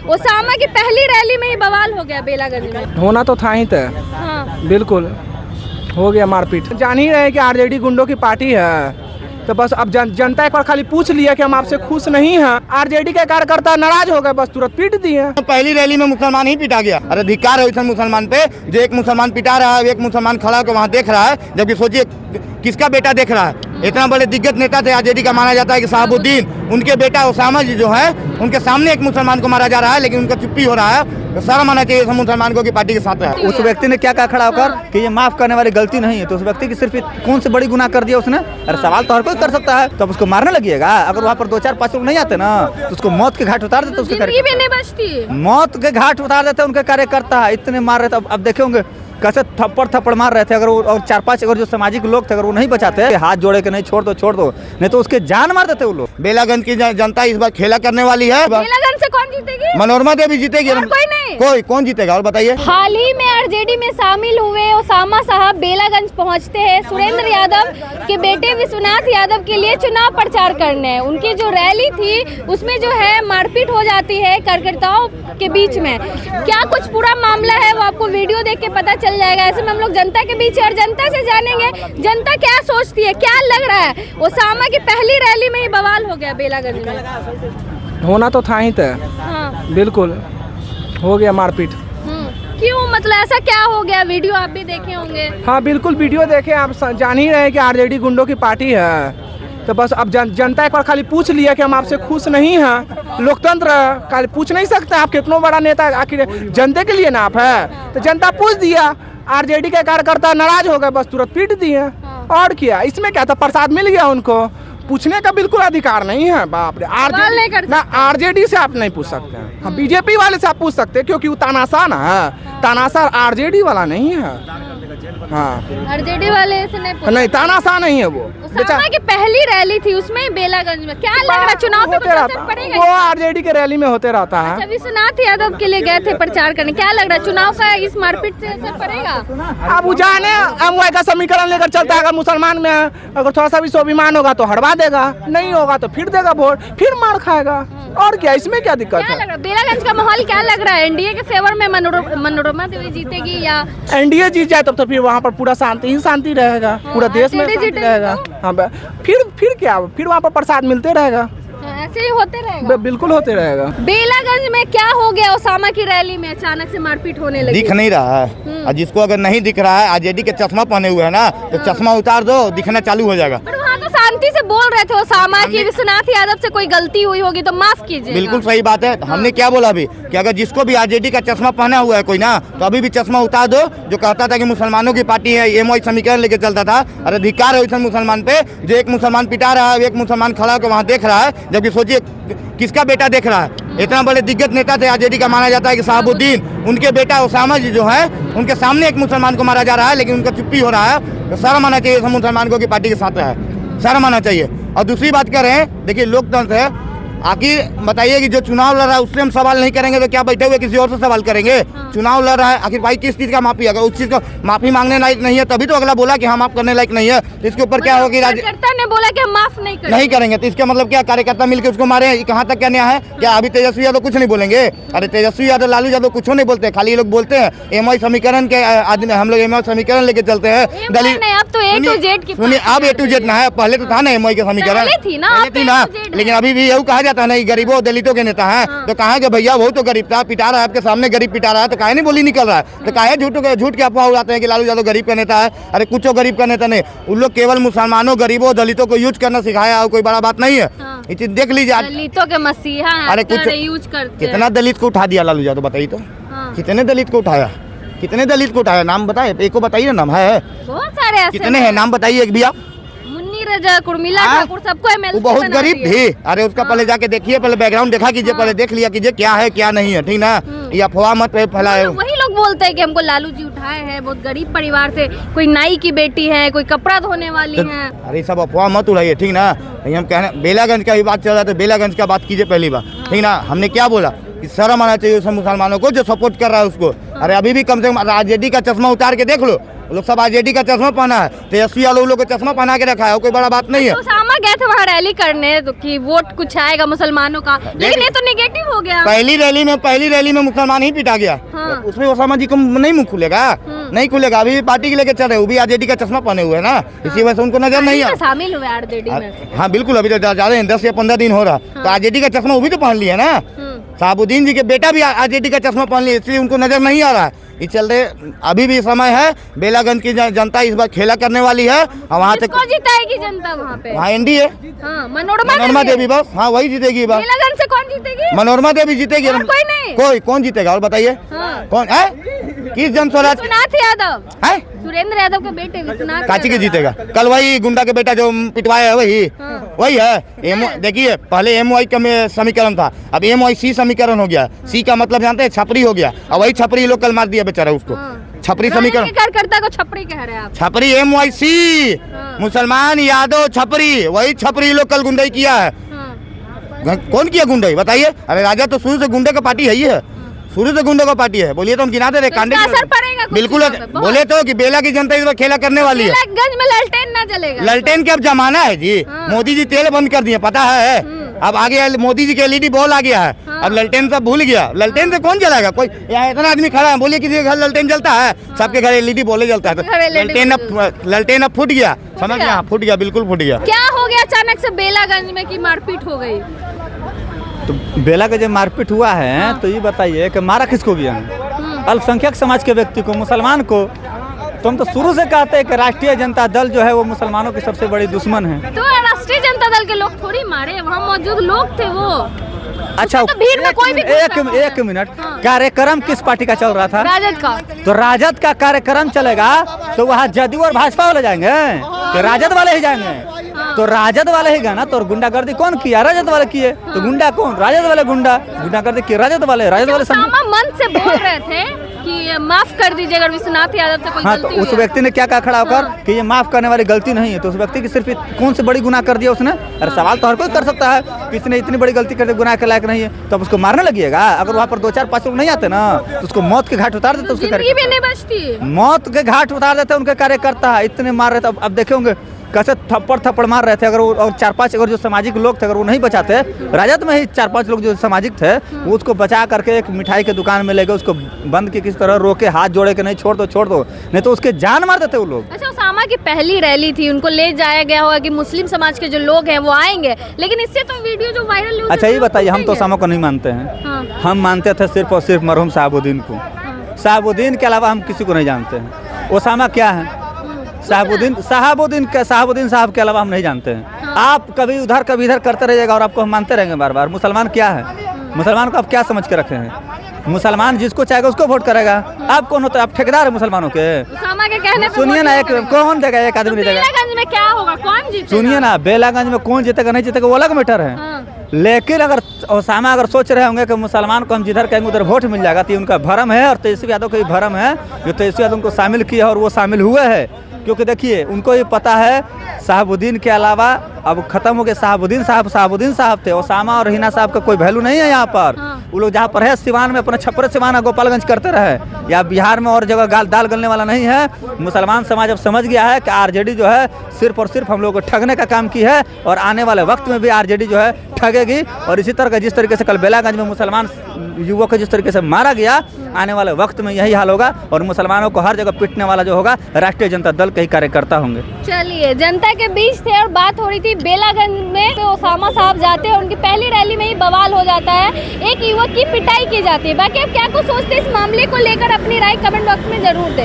Osama की पहली rally में ही बवाल हो गया बेलागंज में। होना तो था ही तय। हाँ। बिल्कुल हो गया मारपीट। जान ही रहे कि आरजेडी गुंडों की पार्टी है, तो बस अब जनता एक बार खाली पूछ लिया कि हम आपसे खुश नहीं हैं। आरजेडी के कार्यकर्ता नाराज हो गए, बस तुरंत पीट दिए। पहली रैली में मुसलमान ही पीटा गया। अरे धिक्कार है उस मुसलमान पे जो एक मुसलमान पिटा रहा है, एक मुसलमान खड़ा होकर वहाँ देख रहा है, जबकि सोचिए किसका बेटा देख रहा है। इतना बड़े दिग्गज नेता थे आरजेडी का, माना जाता है कि शहाबुद्दीन, उनके बेटा ओसामा जी जो है उनके सामने एक मुसलमान को मारा जा रहा है, लेकिन उनका चुप्पी हो रहा है। तो शर्म आना चाहिए मुसलमान को कि पार्टी के साथ है। उस व्यक्ति ने क्या कहा खड़ा होकर कि ये माफ करने वाली गलती नहीं है, तो उस व्यक्ति की सिर्फ कौन से बड़ी गुनाह कर दिया उसने? अरे सवाल तो हर कोई कर सकता है, तो अब उसको मारने लगिएगा? अगर वहाँ पर 2-4-5 लोग नहीं आते ना तो उसको मौत के घाट उतार देते। उसके मौत के घाट उतार देते उनके कार्यकर्ता। इतने मार रहे थे, अब देखे होंगे कैसे थप्पड़ मार रहे थे। अगर वो और 4-5 अगर जो सामाजिक लोग थे अगर वो नहीं बचाते, हाथ जोड़े के नहीं छोड़ दो, नहीं तो उसके जान मार देते वो लोग। बेलागंज की जनता इस बार खेला करने वाली है। बेलागंज से कौन जीतेगी? मनोरमा देवी जीतेगी। कोई नहीं, कोई कौन जीतेगा और बताइए। हाल ही में आरजेडी में शामिल हुए ओसामा साहब बेलागंज पहुंचते हैं सुरेंद्र यादव के बेटे विश्वनाथ यादव के लिए चुनाव प्रचार करने। उनकी जो रैली थी उसमें जो है मारपीट हो जाती है कार्यकर्ताओं के बीच में। क्या कुछ पूरा मामला है वो आपको वीडियो देख के पता चल जाएगा। ऐसे में हम लोग जनता के बीच और जनता से जानेंगे जनता क्या सोचती है, क्या लग रहा है। ओसामा की पहली रैली में ही बवाल हो गया बेलागंज में। होना तो था ही तय। हाँ। बिल्कुल हो गया मारपीट। क्यों, मतलब ऐसा क्या हो गया? वीडियो आप भी देखे होंगे। हाँ बिल्कुल वीडियो देखे। आप जान ही रहे कि आरजेडी गुंडों की पार्टी है, तो बस अब जनता एक बार खाली पूछ लिया कि हम आपसे खुश नहीं हैं। लोकतंत्र खाली पूछ नहीं सकते। आप कितना बड़ा नेता, आखिर जनता के लिए ना आप है, तो जनता पूछ दिया। आरजेडी के कार्यकर्ता नाराज हो गए, बस तुरंत पीट दिए। और क्या इसमें क्या था, प्रसाद मिल गया उनको। पूछने का बिल्कुल अधिकार नहीं है। बाप रे, आरजेडी से आप नहीं पूछ सकते हैं। हाँ बीजेपी वाले से आप पूछ सकते हैं, क्योंकि वो तानाशाह ना है। तानाशाह आरजेडी वाला नहीं है। हाँ आरजेडी वाले से नहीं, तानाशाह नहीं है वो। ओसामा की पहली रैली थी उसमें बेलागंज में। क्या लग रहा है चुनाव पे कुछ असर पड़ेगा? वो आरजेडी के रैली में होते रहता है। अच्छा, विश्वनाथ यादव के लिए गए थे प्रचार करने। क्या लग रहा है चुनाव का इस मारपीट से असर पड़ेगा? अब जाने अमवाई का समीकरण लेकर चलता है। अगर मुसलमान में अगर थोड़ा सा भी स्वाभिमान होगा तो हड़वा देगा, नहीं होगा तो फिर देगा वोट, फिर मार खाएगा। और क्या इसमें क्या दिक्कत है? क्या लग रहा है बेलागंज का माहौल क्या लग रहा है? एनडीए के फेवर में मनोरमा देवी जीतेगी या एनडीए जीत जाए तब तो फिर वहाँ पर पूरा शांति ही शांति रहेगा। पूरा देश में शांति रहेगा। हाँ फिर क्या, फिर वहाँ पर प्रसाद मिलते रहेगा। ऐसे ही होते रहेगा। बिल्कुल होते रहेगा। बेलागंज में क्या हो गया? ओसामा की रैली में अचानक से मारपीट होने लगी। दिख नहीं रहा है, और जिसको अगर नहीं दिख रहा है, आरजेडी के चश्मा पहने हुए है ना, तो चश्मा उतार दो, दिखना चालू हो जाएगा। पर वहाँ तो शांति से बोल रहे थे ओसामा की विश्वनाथ यादव से कोई गलती हुई होगी तो माफ कीजिए। बिल्कुल सही बात है। हमने क्या बोला अभी कि अगर जिसको भी आरजेडी का चश्मा पहना हुआ है कोई ना, तो अभी भी चश्मा उतार दो। जो कहता था कि मुसलमानों की पार्टी है, एमओआई समीकरण लेके चलता था। अरे धिक्कार है उस मुसलमान पे जो एक मुसलमान पिटा रहा है, एक मुसलमान खड़ा होकर वहाँ देख रहा है, जबकि सोचिए किसका बेटा देख रहा है। इतना बड़े दिग्गज नेता थे आरजेडी का, माना जाता है कि शहाबुद्दीन, उनके बेटा ओसामा जी जो है उनके सामने एक मुसलमान को मारा जा रहा है, लेकिन उनका चुप्पी हो रहा है। तो शर्म आना चाहिए मुसलमान को कि पार्टी के साथ है, शर्म आना चाहिए। और दूसरी बात कर रहे हैं, देखिए लोकतंत्र है। आखिर बताइए कि जो चुनाव लड़ रहा है उससे हम सवाल नहीं करेंगे तो क्या बैठे हुए किसी और से सवाल करेंगे? चुनाव लड़ रहा है, आखिर भाई किस चीज़ का माफी? अगर उस चीज़ को माफी मांगने लायक नहीं है तभी तो अगला बोला कि हम माफ करने लायक नहीं है, तो इसके ऊपर क्या होगी? कार्यकर्ता ने बोला कि हम माफ नहीं करेंगे, तो इसका मतलब क्या कार्यकर्ता मिलकर उसको मारे? कहाँ तक क्या न्याय है? क्या अभी तेजस्वी यादव कुछ नहीं बोलेंगे? अरे तेजस्वी यादव, लालू यादव कुछ नहीं बोलते, खाली ये लोग बोलते हैं एमआई समीकरण के आदमी। हम लोग एमआई समीकरण लेके चलते हैं। सुनिए, अब A to Z ना है, पहले तो था ना एमआई का समीकरण थी ना, लेकिन अभी भी यही कहा जाता है ना गरीबों दलितों के नेता हैं। तो कहा कि भैया वो तो गरीब था, पिटा रहा है आपके सामने, गरीब पिटा रहा है, तो काहे नहीं बोली निकल रहा है? तो काहे झूठ के अफवाह उड़ाते हैं कि लालू यादव गरीब का नेता है? अरे कुछ गरीब का नेता नहीं, उन लोग केवल मुसलमानों, गरीबों, दलितों को यूज करना सिखाया और कोई बड़ा बात नहीं है। ये चीज देख लीजिए, दलितों के मसीहा हैं। अरे कुछ यूज करते कितना दलित को उठा दिया लालू यादव, बताइए तो। कितने दलित को उठाया, कितने दलित को उठाया? नाम बताए, एक को बताइए ना। नाम है बहुत सारे, कितने हैं? नाम बताइए एक भी आप। कुर्मिला ठाकुर, सबको वो बहुत गरीब थी। अरे उसका पहले जाके देखिए, पहले बैकग्राउंड देखा कीजिए, पहले देख लिया कीजिए क्या है क्या नहीं है, ठीक ना? ये अफवाह मत फैलाए। वही लोग बोलते हैं कि हमको लालू जी उठाए हैं, बहुत गरीब परिवार से, कोई नाई की बेटी है, कोई कपड़ा धोने वाली है। अरे सब अफवाह मत उड़ाइए, ठीक ना? हम कहने बेलागंज का भी बात चल रहा है, तो बेलागंज का बात कीजिए पहली बार, ठीक ना? हमने क्या बोला कि शर्म आना चाहिए उस मुसलमानों को जो सपोर्ट कर रहा है उसको। अरे अभी भी कम से कम आरजेडी का चश्मा उतार के देख लो, लोग सब आरजेडी का चश्मा पहना है, तेजस्वी वालों लोग का चश्मा पहना के रखा है, कोई बड़ा बात नहीं है। उसामा गए थे वहाँ रैली करने तो कि वोट कुछ आएगा मुसलमानों का, लेकिन ये तो नेगेटिव हो गया। पहली रैली में मुसलमान ही पिटा गया। हाँ। उसमें उसामा जी को नहीं मुंह खुलेगा, नहीं खुलेगा। अभी भी पार्टी के लेके चल रहे, वो भी आरजेडी का चश्मा पहने हुए है ना, इसी वजह से उनको नजर नहीं आ। शामिल हुए आरजेडी में। हाँ बिल्कुल, अभी तो ज्यादा 10 या 15 दिन हो रहा, तो आरजेडी का चश्मा वो भी तो पहन लिया ना। शहाबुद्दीन जी के बेटा भी आरजेडी का चश्मा पहन लिया, इसलिए उनको नजर नहीं आ रहा है। इस चलते अभी भी समय है, बेलागंज की जनता इस बार खेला करने वाली है। और वहाँ तक जिताएगी जनता वहाँ पे? वहाँ एनडीए, हाँ, मनोरमा देवी, बस हाँ वही जीतेगी। बस बेलागंज से कौन जीतेगी? मनोरमा देवी जीतेगी। और कोई नहीं? कोई कौन जीतेगा और बताइए? हाँ। कौन है? किस जन स्वराज? विश्वनाथ यादव है, सुरेंद्र यादव के बेटे विश्वनाथ काची के जीतेगा? कल वही गुंडा के बेटा जो पिटवाया है वही है। देखिए पहले MY का समीकरण था, अब MYC समीकरण हो गया। C का मतलब जानते हैं, छपरी हो गया। और वही छपरी लोग कल मार दिया बेचारा उसको। छपरी समीकरण, कार्यकर्ता को छपरी कह रहे हैं आप? छपरी MYC, मुसलमान यादव छपरी, वही छपरी लोग कल गुंडाई किया है। कौन किया गुंडाई बताइए? अरे राजा तो शुरू से गुंडे का पार्टी है ही है, शुरू से गुंडों का पार्टी है। बोलिए तो हम गिनाते रहे कांडे। असर पड़ेगा बिल्कुल, बोले तो कि बेला की जनता इस बार खेला करने वाली है। बेलागंज में ललटेन ना चलेगा। ललटेन के अब जमाना है जी। मोदी जी तेल बंद कर दिए, पता है? अब आगे मोदी जी के LED बॉल आ गया है। अब ललटेन सब भूल गया। ललटेन से कौन जलाएगा? कोई यहाँ इतना आदमी खड़ा है, बोलिए किसी के घर ललटेन जलता है? सबके घर LED बॉल जलता है। ललटेन अब फूट गया, समझ गया? फूट गया, बिल्कुल फूट गया। क्या हो गया अचानक से बेलागंज में कि मारपीट हो गई? तो बेला का जब मारपीट हुआ है तो ये बताइए कि मारा किसको गया? अल्पसंख्यक समाज के व्यक्ति को, मुसलमान को। तो हम तो शुरू से कहते हैं कि राष्ट्रीय जनता दल जो है वो मुसलमानों की सबसे बड़ी दुश्मन है। तो राष्ट्रीय जनता दल के लोग थोड़ी मारे, वहाँ मौजूद लोग थे वो। अच्छा, तो भीड़ में कोई भी एक मिनट, कार्यक्रम किस पार्टी का चल रहा था? राजद का। तो राजद का कार्यक्रम चलेगा तो वहाँ जदयू और भाजपा वाले जाएंगे कि राजद वाले ही जाएंगे? तो राजद वाले ही गए ना। तो गुंडागर्दी कौन किया? राजद वाले किए। तो गुंडा कौन? राजद वाले गुंडागर्दी किए राजद वाले मन से बोल रहे थे कि माफ कर दीजिए अगर विश्वनाथ यादव से कोई हाँ, तो उस व्यक्ति ने क्या कहा खड़ा होकर कि ये माफ करने वाली गलती नहीं है? तो उस व्यक्ति की सिर्फ कौन सी बड़ी गुनाह कर दिया उसने? अरे सवाल तो हर कोई कर सकता है कि इसने इतनी बड़ी गलती कर दी, गुनाह के लायक नहीं है, तो अब उसको मारने लगिएगा? अगर वहाँ पर 2-4-5 लोग नहीं आते ना तो उसको मौत के घाट उतार देते। उसके नहीं बचती, मौत के घाट उतार देते उनके कार्यकर्ता। इतने मार रहे थे, अब देखे होंगे कैसे थप्पड़ मार रहे थे। अगर वो और 4-5 अगर जो सामाजिक लोग थे अगर वो नहीं बचाते, राजद में ही 4-5 लोग जो सामाजिक थे वो उसको बचा करके एक मिठाई के दुकान में ले गए, उसको बंद के किस तरह रोके, हाथ जोड़े के नहीं छोड़ दो, नहीं तो उसके जान मार देते वो लोग। अच्छा, उसामा की पहली रैली थी, उनको ले जाया गया होगा कि मुस्लिम समाज के जो लोग हैं वो आएंगे, लेकिन इससे तो वीडियो जो वायरल। अच्छा ये बताइए, हम तो उसामा को नहीं मानते हैं। हम मानते थे सिर्फ और सिर्फ मरहूम शहाबुद्दीन को। शहाबुद्दीन के अलावा हम किसी को नहीं जानते हैं। उसामा क्या है? शहाबुद्दीन साहब के अलावा हम नहीं जानते हैं। आप कभी उधर कभी इधर करते रहिएगा और आपको हम मानते रहेंगे बार बार। मुसलमान क्या है? मुसलमान को आप क्या समझ के रखे हैं? मुसलमान जिसको चाहेगा उसको वोट करेगा। आप कौन होते हैं? आप ठेकेदार है मुसलमानों के? उसामा के कहने पे सुनिए ना, एक कौन देगा? एक आदमी नहीं देगा। बेलागंज में क्या होगा? कौन जीतेगा? सुनिए ना, बेलागंज में कौन जीतेगा नहीं जीतेगा वो अलग मैटर है। लेकिन अगर उसामा अगर सोच रहे होंगे कि मुसलमान को हम जिधर कहेंगे उधर वोट मिल जाएगा, तो ये उनका भरम है। और तेजस्वी यादव का भी भरम है, जो तेजस्वी यादव उनको शामिल किया और वो शामिल हुए हैं। क्योंकि देखिए उनको ये पता है शहाबुद्दीन के अलावा अब खत्म हो गए। शहाबुद्दीन साहब थे, उसामा और हिना साहब का कोई वैल्यू नहीं है यहाँ पर। वो लोग जहाँ पर है सिवान में अपना छप्पर सिवान गोपालगंज करते रहे, या बिहार में और जगह दाल गलने वाला नहीं है। मुसलमान समाज अब समझ गया है कि आरजेडी जो है सिर्फ और सिर्फ हम लोगों को ठगने का काम की है, और आने वाले वक्त में भी आरजेडी जो है ठगेगी। और इसी तरह का जिस तरीके से कल बेलागंज में मुसलमान युवक को जिस तरीके से मारा गया, आने वाले वक्त में यही हाल होगा। और मुसलमानों को हर जगह पीटने वाला जो होगा राष्ट्रीय जनता दल के ही कार्यकर्ता होंगे। चलिए, जनता के बीच थे और बात हो रही थी बेलागंज में। तो उसामा साहब जाते हैं, उनकी पहली रैली में ही बवाल हो जाता है, एक युवक की पिटाई की जाती है। बाकी आप क्या कुछ सोचते हैं इस मामले को लेकर? अपनी राय कमेंट बॉक्स में जरूर दें।